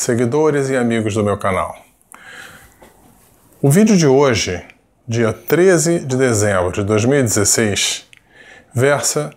seguidores e amigos do meu canal. O vídeo de hoje, dia 13 de dezembro de 2016, versa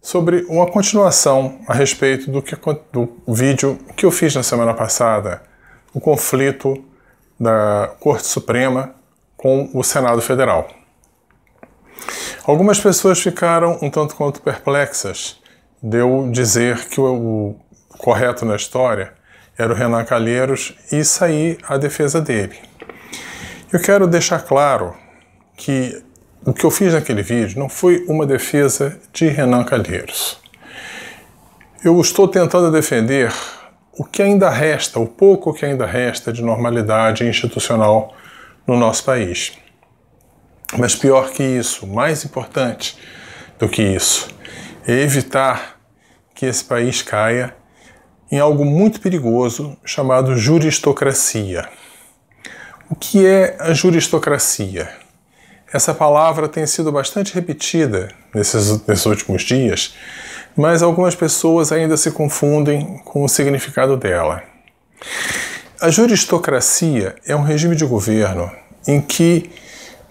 sobre uma continuação a respeito do vídeo que eu fiz na semana passada, o conflito da Corte Suprema com o Senado Federal. Algumas pessoas ficaram um tanto quanto perplexas de eu dizer que o correto na história era o Renan Calheiros e sair à defesa dele. Eu quero deixar claro que o que eu fiz naquele vídeo não foi uma defesa de Renan Calheiros. Eu estou tentando defender o que ainda resta, o pouco que ainda resta de normalidade institucional no nosso país. Mas pior que isso, mais importante do que isso, é evitar que esse país caia em algo muito perigoso chamado juristocracia. O que é a juristocracia? Essa palavra tem sido bastante repetida nesses últimos dias, mas algumas pessoas ainda se confundem com o significado dela. A juristocracia é um regime de governo em que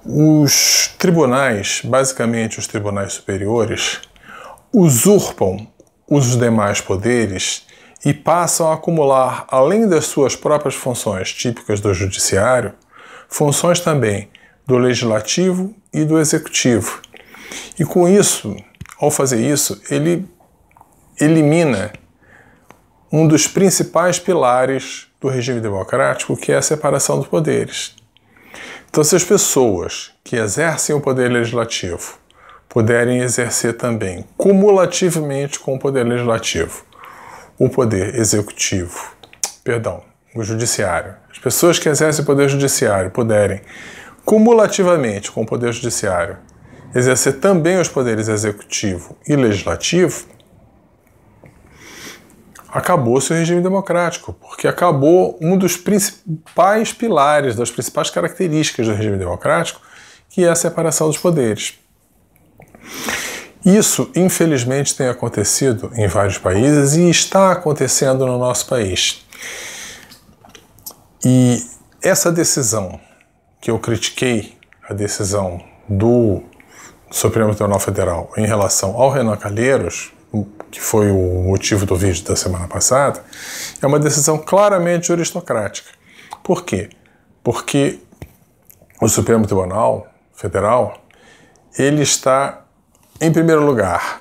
os tribunais, basicamente os tribunais superiores, usurpam os demais poderes e passam a acumular, além das suas próprias funções típicas do judiciário, funções também do legislativo e do executivo. E com isso, ao fazer isso, ele elimina um dos principais pilares do regime democrático, que é a separação dos poderes. Então, se as pessoas que exercem o poder legislativo puderem exercer também, cumulativamente com o poder legislativo, o poder executivo, o judiciário, as pessoas que exercem o poder judiciário puderem, cumulativamente com o poder judiciário, exercer também os poderes executivo e legislativo, acabou-se o regime democrático, porque acabou um dos principais pilares, das principais características do regime democrático, que é a separação dos poderes. Isso, infelizmente, tem acontecido em vários países e está acontecendo no nosso país. E essa decisão que eu critiquei, a decisão do Supremo Tribunal Federal em relação ao Renan Calheiros, que foi o motivo do vídeo da semana passada, é uma decisão claramente juristocrática. Por quê? Porque o Supremo Tribunal Federal, ele está, em primeiro lugar,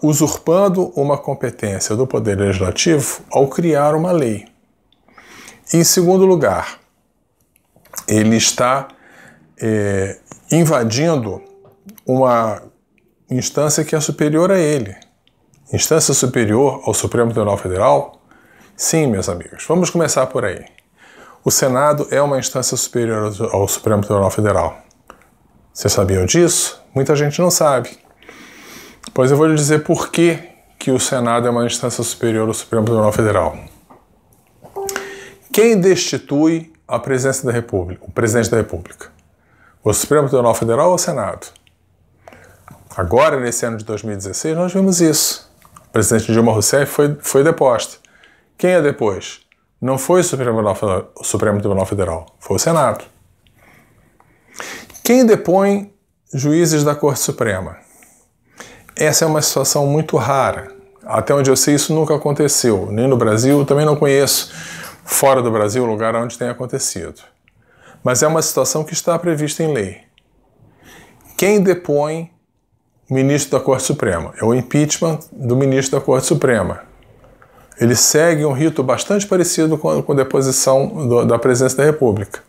usurpando uma competência do Poder Legislativo ao criar uma lei. Em segundo lugar, ele está invadindo uma instância que é superior a ele. Instância superior ao Supremo Tribunal Federal? Sim, meus amigos. Vamos começar por aí. O Senado é uma instância superior ao Supremo Tribunal Federal. Vocês sabiam disso? Muita gente não sabe. Pois eu vou lhe dizer por que o Senado é uma instância superior ao Supremo Tribunal Federal. Quem destitui a presidência da República, o presidente da República? O Supremo Tribunal Federal ou o Senado? Agora, nesse ano de 2016, nós vimos isso. A presidente Dilma Rousseff foi deposta. Quem é depois? Não foi o Supremo Tribunal Federal, foi o Senado. Quem depõe juízes da Corte Suprema? Essa é uma situação muito rara. Até onde eu sei, isso nunca aconteceu. Nem no Brasil, também não conheço fora do Brasil lugar onde tenha acontecido. Mas é uma situação que está prevista em lei. Quem depõe o ministro da Corte Suprema? É o impeachment do ministro da Corte Suprema. Ele segue um rito bastante parecido com a deposição da presidência da República.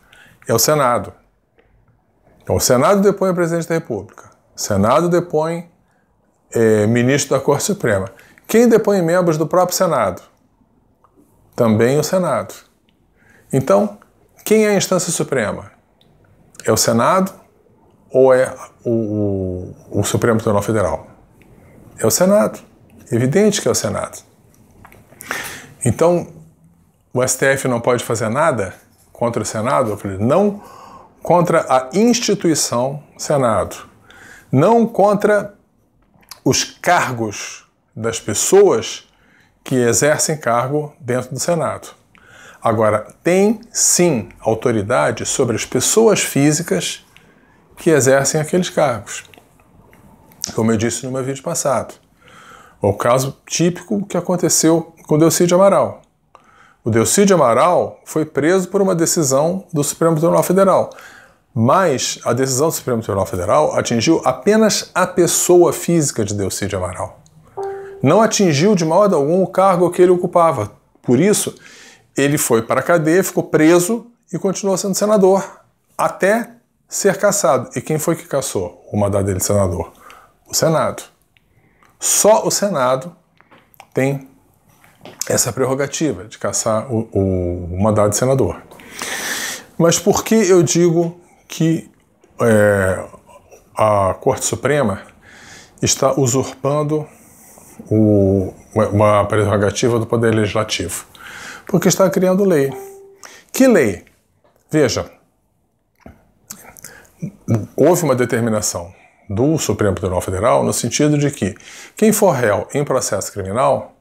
É o Senado. Então, o Senado depõe o presidente da República. O Senado depõe ministro da Corte Suprema. Quem depõe membros do próprio Senado? Também o Senado. Então, quem é a instância suprema? É o Senado ou é o Supremo Tribunal Federal? É o Senado. Evidente que é o Senado. Então, o STF não pode fazer nada contra o Senado? Eu falei, não contra a instituição Senado, não contra os cargos das pessoas que exercem cargo dentro do Senado. Agora, tem sim autoridade sobre as pessoas físicas que exercem aqueles cargos. Como eu disse no meu vídeo passado. O caso típico que aconteceu com o Delcídio Amaral. O Delcídio Amaral foi preso por uma decisão do Supremo Tribunal Federal. Mas a decisão do Supremo Tribunal Federal atingiu apenas a pessoa física de Delcídio Amaral. Não atingiu de modo algum o cargo que ele ocupava. Por isso, ele foi para a cadeia, ficou preso e continuou sendo senador, até ser cassado. E quem foi que cassou o mandato dele de senador? O Senado. Só o Senado tem essa prerrogativa de cassar o mandato de senador. Mas por que eu digo que a Corte Suprema está usurpando uma prerrogativa do Poder Legislativo? Porque está criando lei. Que lei? Veja, houve uma determinação do Supremo Tribunal Federal no sentido de que quem for réu em processo criminal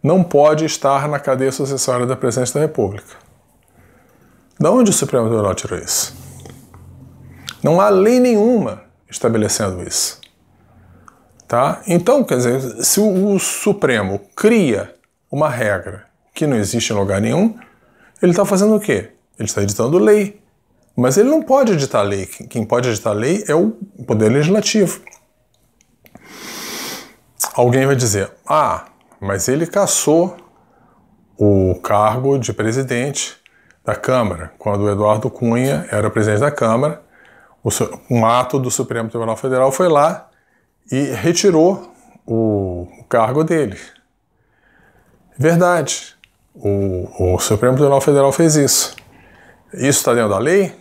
não pode estar na cadeia sucessória da Presidência da República. De onde o Supremo Tribunal tirou isso? Não há lei nenhuma estabelecendo isso. Tá? Então, quer dizer, se o Supremo cria uma regra que não existe em lugar nenhum, ele está fazendo o quê? Ele está editando lei. Mas ele não pode editar lei. Quem pode editar lei é o Poder Legislativo. Alguém vai dizer, mas ele cassou o cargo de presidente da Câmara, quando o Eduardo Cunha era presidente da Câmara. Um ato do Supremo Tribunal Federal foi lá e retirou o cargo dele. Verdade. O Supremo Tribunal Federal fez isso. Isso está dentro da lei?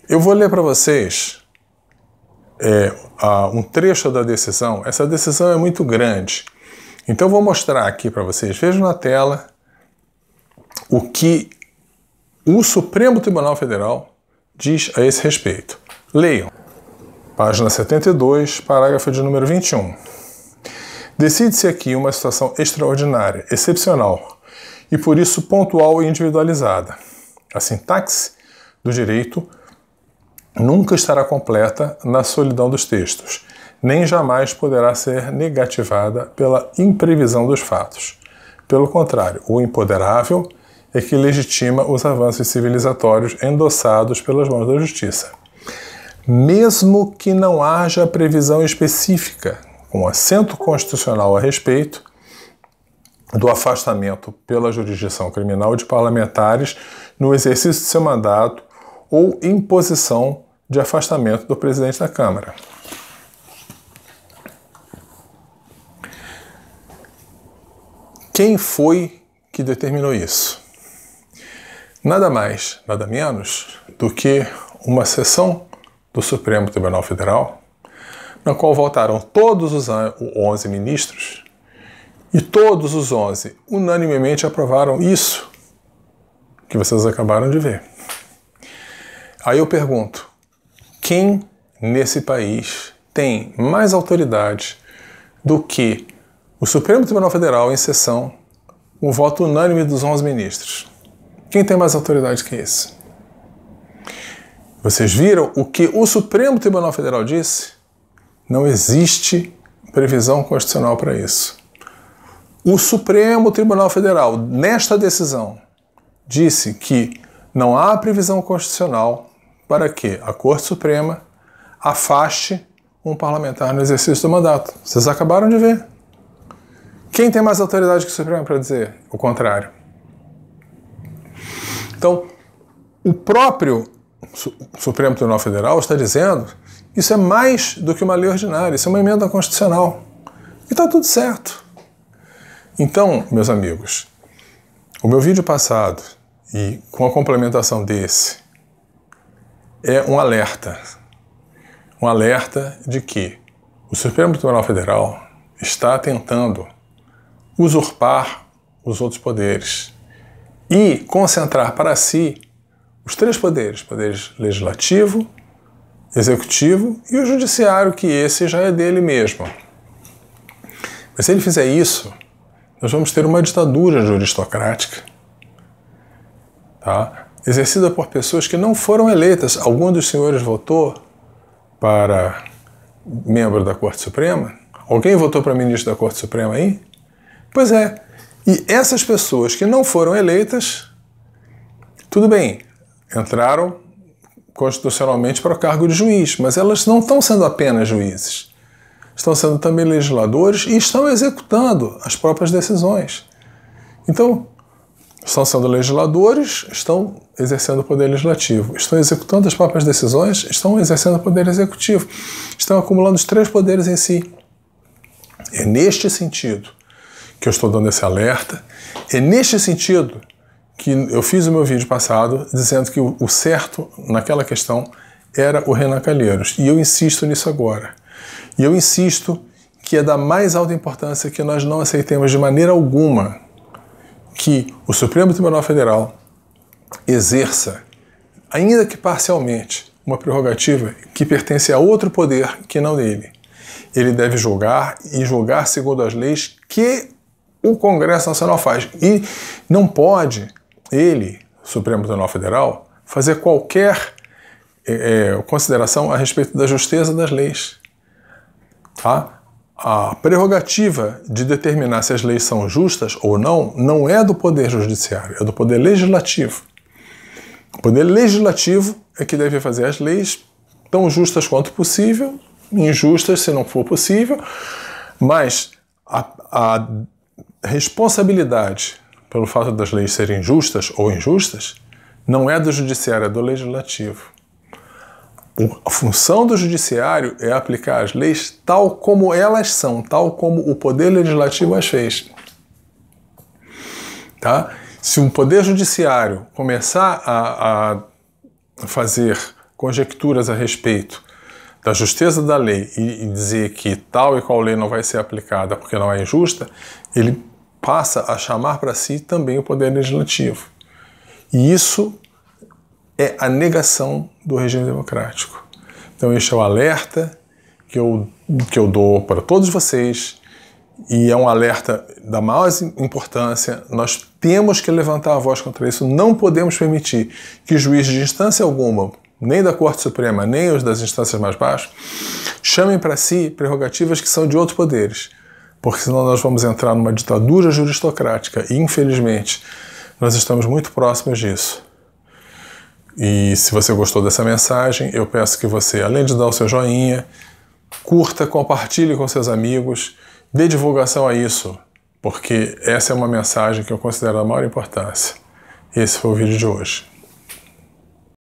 Eu vou ler para vocês um trecho da decisão. Essa decisão é muito grande. Então eu vou mostrar aqui para vocês. Vejam na tela o que o Supremo Tribunal Federal diz a esse respeito. Leiam. Página 72, parágrafo de número 21. Decide-se aqui uma situação extraordinária, excepcional, e por isso pontual e individualizada. A sintaxe do direito nunca estará completa na solidão dos textos, nem jamais poderá ser negativada pela imprevisão dos fatos. Pelo contrário, o imponderável é que legitima os avanços civilizatórios endossados pelas mãos da justiça. Mesmo que não haja previsão específica, com assento constitucional a respeito, do afastamento pela jurisdição criminal de parlamentares no exercício de seu mandato ou imposição de afastamento do presidente da Câmara. Quem foi que determinou isso? Nada mais, nada menos do que uma sessão do Supremo Tribunal Federal, na qual votaram todos os 11 ministros, e todos os 11 unanimemente aprovaram isso que vocês acabaram de ver. Aí eu pergunto, quem nesse país tem mais autoridade do que o Supremo Tribunal Federal em sessão, um voto unânime dos 11 ministros? Quem tem mais autoridade que esse? Vocês viram o que o Supremo Tribunal Federal disse? Não existe previsão constitucional para isso. O Supremo Tribunal Federal, nesta decisão, disse que não há previsão constitucional para que a Corte Suprema afaste um parlamentar no exercício do mandato. Vocês acabaram de ver. Quem tem mais autoridade que o Supremo para dizer o contrário? Então, o próprio Supremo Tribunal Federal está dizendo que isso é mais do que uma lei ordinária, isso é uma emenda constitucional. E está tudo certo. Então, meus amigos, o meu vídeo passado, e com a complementação desse, é um alerta de que o Supremo Tribunal Federal está tentando usurpar os outros poderes e concentrar para si os três poderes, poderes legislativo, executivo e o judiciário, que esse já é dele mesmo. Mas se ele fizer isso, Nós vamos ter uma ditadura juristocrática, tá? Exercida por pessoas que não foram eleitas. Algum dos senhores votou para membro da Corte Suprema? Alguém votou para ministro da Corte Suprema aí? Pois é. E essas pessoas que não foram eleitas, tudo bem, entraram constitucionalmente para o cargo de juiz, mas elas não estão sendo apenas juízes. Estão sendo também legisladores e estão executando as próprias decisões. Então, estão sendo legisladores, estão exercendo o poder legislativo. Estão executando as próprias decisões, estão exercendo o poder executivo. Estão acumulando os 3 poderes em si. É neste sentido que eu estou dando esse alerta. É neste sentido que eu fiz o meu vídeo passado dizendo que o certo naquela questão era o Renan Calheiros. E eu insisto nisso agora. E eu insisto que é da mais alta importância que nós não aceitemos de maneira alguma que o Supremo Tribunal Federal exerça, ainda que parcialmente, uma prerrogativa que pertence a outro poder que não dele. Ele deve julgar e julgar segundo as leis que o Congresso Nacional faz. E não pode ele, Supremo Tribunal Federal, fazer qualquer consideração a respeito da justeza das leis. Tá? A prerrogativa de determinar se as leis são justas ou não é do Poder Judiciário, é do Poder Legislativo. O Poder Legislativo é que deve fazer as leis tão justas quanto possível, injustas se não for possível, mas a responsabilidade pelo fato das leis serem justas ou injustas não é do Judiciário, é do Legislativo. A função do Judiciário é aplicar as leis tal como elas são, tal como o Poder Legislativo as fez. Tá? Se um Poder Judiciário começar a fazer conjecturas a respeito da justeza da lei e dizer que tal e qual lei não vai ser aplicada porque não é injusta, ele passa a chamar para si também o Poder Legislativo. E isso é a negação do regime democrático. Então este é o alerta que eu dou para todos vocês, e é um alerta da maior importância. Nós temos que levantar a voz contra isso. Não podemos permitir que juízes de instância alguma, nem da Corte Suprema, nem os das instâncias mais baixas, chamem para si prerrogativas que são de outros poderes, porque senão nós vamos entrar numa ditadura juristocrática e, infelizmente, nós estamos muito próximos disso. E se você gostou dessa mensagem, eu peço que você, além de dar o seu joinha, curta, compartilhe com seus amigos, dê divulgação a isso, porque essa é uma mensagem que eu considero da maior importância. Esse foi o vídeo de hoje.